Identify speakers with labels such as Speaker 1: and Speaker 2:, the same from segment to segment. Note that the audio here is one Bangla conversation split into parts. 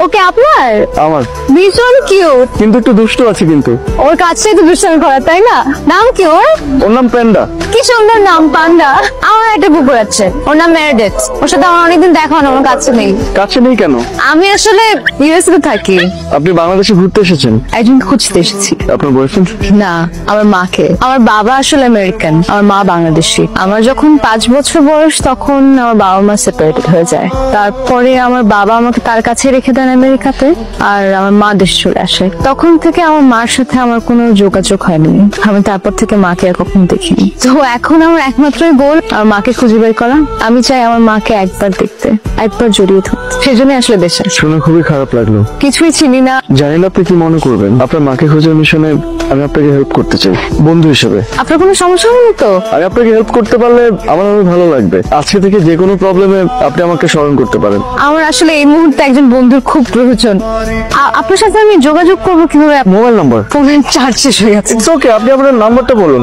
Speaker 1: ওকে আপনার
Speaker 2: আমার
Speaker 1: ভীষণ কিউট,
Speaker 2: কিন্তু একটু দুষ্ট আছে কিন্তু।
Speaker 1: ওর কাজটাই তো দুষ্টামি করা, তাই না? নাম কি ওর?
Speaker 2: ওর নাম প্যান্ডা।
Speaker 1: কি সুন্দর নাম, পান্ডা। আমার একটা কুকুর আছে, ওর নাম মেরেডেথ। ওর সাথে আমার অনেকদিন দেখা হয় না, আমার কাছে নেই।
Speaker 2: কাছে নেই কেন?
Speaker 1: আমি আসলে ইউএসএ তে থাকি।
Speaker 2: আপনি বাংলাদেশে ঘুরতে এসেছেন?
Speaker 1: একজন খুঁজতে এসেছি।
Speaker 2: আপনার বয়ফ্রেন্ড?
Speaker 1: না, আমার মাকে। আমার বাবা আসলে আমেরিকান, আমার মা বাংলাদেশি। আমার যখন 5 বছর বয়স তখন আমার বাবা মা সেপারেটেড হয়ে যায়। তারপরে আমার বাবা আমাকে তার কাছে রেখে দেন আমেরিকাতে, আর আমার মা দেশে চলে আসে। তখন থেকে আমার মার সাথে আমার কোনো যোগাযোগ হয়নি। আমি তারপর থেকে মাকে আর কখনো দেখিনি। তো এখন আমার একমাত্রই গোল আমার মাকে খুঁজে বের করা। আমি চাই আমার মাকে একবার দেখতে, একবার জড়িয়ে ধরতে। সেজন্য আসলে দেশে।
Speaker 2: শুনে খুবই খারাপ লাগলো।
Speaker 1: কিছুই চিনি না।
Speaker 2: জানি না আপনি কি মনে করবেন। আপনার মাকে খোঁজার মিশনে আমি আপনাকে হেল্প করতে চাই, বন্ধু হিসেবে।
Speaker 1: আপনার কোনো সমস্যা হয়নি তো?
Speaker 2: আমি আপনাকে হেল্প করতে পারলে আমার অনেক ভালো লাগবে। আজকে থেকে যে কোনো প্রবলেমে আপনি আমাকে স্মরণ করতে পারেন।
Speaker 1: আমার আসলে এই মুহূর্তে একজন বন্ধুর খুব প্রয়োজন। আপনার সাথে আমি যোগাযোগ করবো কিভাবে?
Speaker 2: Mobile number?
Speaker 1: ফোনের চার্জ শেষ হয়ে গেছে।
Speaker 2: ইটস ওকে, আপনি আপনার নাম্বারটা বলুন।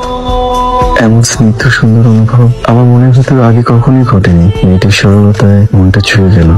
Speaker 2: এমন স্নিগ্ধ সুন্দর অনুভব আমার মনের ভিতরে আগে কখনোই ঘটেনি। মেয়েটির সরলতায় মনটা ছুঁয়ে গেল।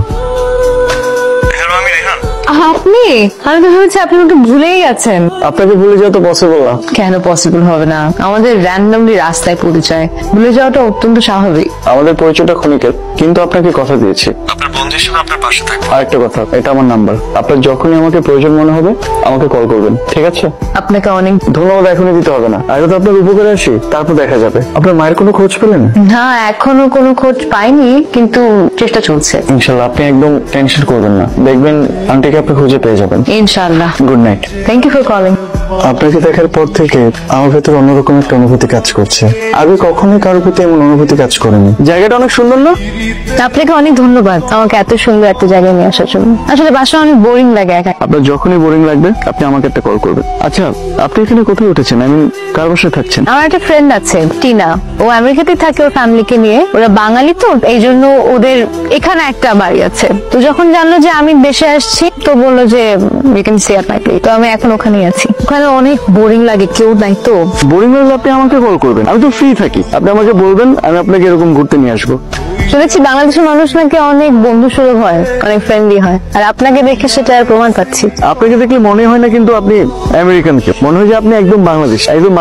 Speaker 1: আপনি? আমি তো ভেবেছি আপনি আমাকে ভুলেই গেছেন।
Speaker 2: আপনাকে ভুলে যাওয়া তো পসিবল না।
Speaker 1: কেন পসিবল হবে না? আমাদের র্যান্ডমলি রাস্তায় পরিচয়, ভুলে যাওয়াটা অত্যন্ত স্বাভাবিক।
Speaker 2: আমাদের পরিচয়টা ক্ষণিকের, কিন্তু আপনাকে কথা দিয়েছি আপনার বন্ধু হিসেবে আপনার পাশে থাকবো। আরেকটা কথা, এটা আমার নাম্বার। আপনার যখনই আমাকে প্রয়োজন মনে হবে আমাকে কল করবেন, ঠিক আছে?
Speaker 1: আপনাকে অনেক
Speaker 2: ধন্যবাদ এখনই দিতে হবে না, আগে তো আপনার উপকারে আসি, তারপর দেখা যাবে। আপনার মায়ের কোনো খোঁজ পেলেন?
Speaker 1: না, এখনো কোনো খোঁজ পাইনি, কিন্তু চেষ্টা চলছে।
Speaker 2: ইনশাল্লাহ, আপনি একদম টেনশন করবেন না, দেখবেন আন্টিকে আপনি খুঁজে পেয়ে যাবেন
Speaker 1: ইনশাআল্লাহ।
Speaker 2: Good night.
Speaker 1: Thank you for calling.
Speaker 2: আপনাকে দেখার পর থেকে আমার ভেতর অন্যরকম একটা অনুভূতি কাজ করছে। আগে কখনোই কারোর প্রতি এমন অনুভূতি কাজ করেনি। জায়গাটা অনেক সুন্দর না?
Speaker 1: আপনাকে অনেক ধন্যবাদ আমাকে এত সুন্দর একটা জায়গায় নিয়ে আসার জন্য। আসলে বাসায় অনেক বোরিং লাগে একা।
Speaker 2: আপনার যখনই বোরিং লাগবে আপনি আমাকে একটা কল করবেন। আচ্ছা, আপনি এখানে কোথায় উঠেছেন? আমি কার বাসায় থাকছেন?
Speaker 1: আমার একটা ফ্রেন্ড আছে, টিনা। ও আমেরিকাতে থাকে ওর ফ্যামিলিকে নিয়ে। ওরা বাঙালি তো, এই জন্য ওদের এখানে একটা বাড়ি আছে। তো যখন জানলো যে আমি দেশে আসছি, তো বললো যে you can stay at my place. তো আমি এখন ওখানেই আছি। ওখানে অনেক বোরিং লাগে, কেউ নাই তো।
Speaker 2: বোরিং লাগলে আপনি আমাকে কল করবেন, আমি তো ফ্রি থাকি। আপনি আমাকে বলবেন, আমি আপনাকে এরকম ঘুরতে নিয়ে আসবো।
Speaker 1: শুনেছি বাংলাদেশের মানুষ নাকি অনেক বন্ধু সুলভ হয়, অনেক ফ্রেন্ডলি হয়। আর আপনাকে দেখে সেটা আর প্রমাণ পাচ্ছি।
Speaker 2: আপনাকে দেখলে মনে হয় না কিন্তু আপনি আমেরিকান কে, মনে হয় যে আপনি একদম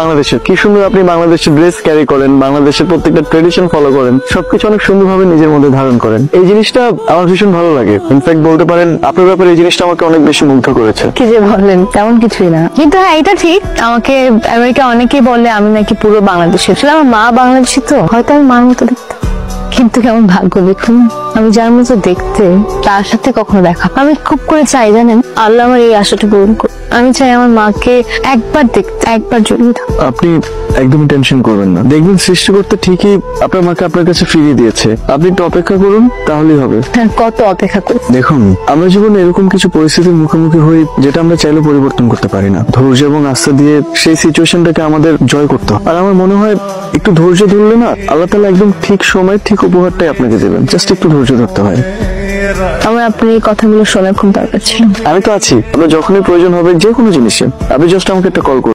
Speaker 2: বাংলাদেশের। কি সুন্দর আপনি বাংলাদেশের ড্রেস ক্যারি করেন, বাংলাদেশের প্রত্যেকটা ট্রেডিশন ফলো করেন, সবকিছু অনেক সুন্দরভাবে নিজের মধ্যে ধারণ করেন। এই জিনিসটা আমার ভীষণ ভালো লাগে। ইনফ্যাক্ট বলতে পারেন আপনার ব্যাপারে এই জিনিসটা আমাকে অনেক বেশি মুগ্ধ করেছে।
Speaker 1: কি যে বলেন, তেমন কিছুই না। কিন্তু হ্যাঁ, এটা ঠিক, আমাকে আমেরিকা অনেকেই বলে আমি নাকি পুরো বাংলাদেশি। আসলে আমার মা বাংলাদেশি, তো হয়তো আমি মার মতো দেখতে। কিন্তু কেমন ভাগ্য দেখুন, আমি যার মতো দেখতে তার সাথে কখনো দেখা। আমি খুব করে চাই, জানেন, আল্লাহ আমার এই আশাটা পূরণ করুন। আমি চাই আমার মাকে একবার দেখতে, একবার জড়িয়ে থাকতে।
Speaker 2: আপনি একদমই টেনশন করবেন না, দেখবেন সৃষ্টিকর্তা ঠিকই আপনার মাকে আপনার কাছে ফিরিয়ে দিয়েছে। আপনি একটু অপেক্ষা করুন, তাহলেই হবে।
Speaker 1: হ্যাঁ, কত অপেক্ষা করি।
Speaker 2: দেখুন, আমরা জীবনে এরকম কিছু পরিস্থিতির মুখোমুখি হই যেটা আমরা চাইলেও পরিবর্তন করতে পারি না। ধৈর্য এবং আস্থা দিয়ে সেই সিচুয়েশনটাকে আমাদের জয় করতে হয়। আর আমার মনে হয় একটু ধৈর্য ধরলে না, আল্লাহ তাআলা একদম ঠিক সময় ঠিক উপহারটাই আপনাকে দেবেন। জাস্ট একটু ধৈর্য ধরতে হয়।
Speaker 1: আমার আপনার এই কথাগুলো শোনার খুব দরকার ছিল।
Speaker 2: আমি তো আছি, আপনার যখনই প্রয়োজন হবে যে কোনো জিনিসে আপনি জাস্ট আমাকে একটা কল করুন।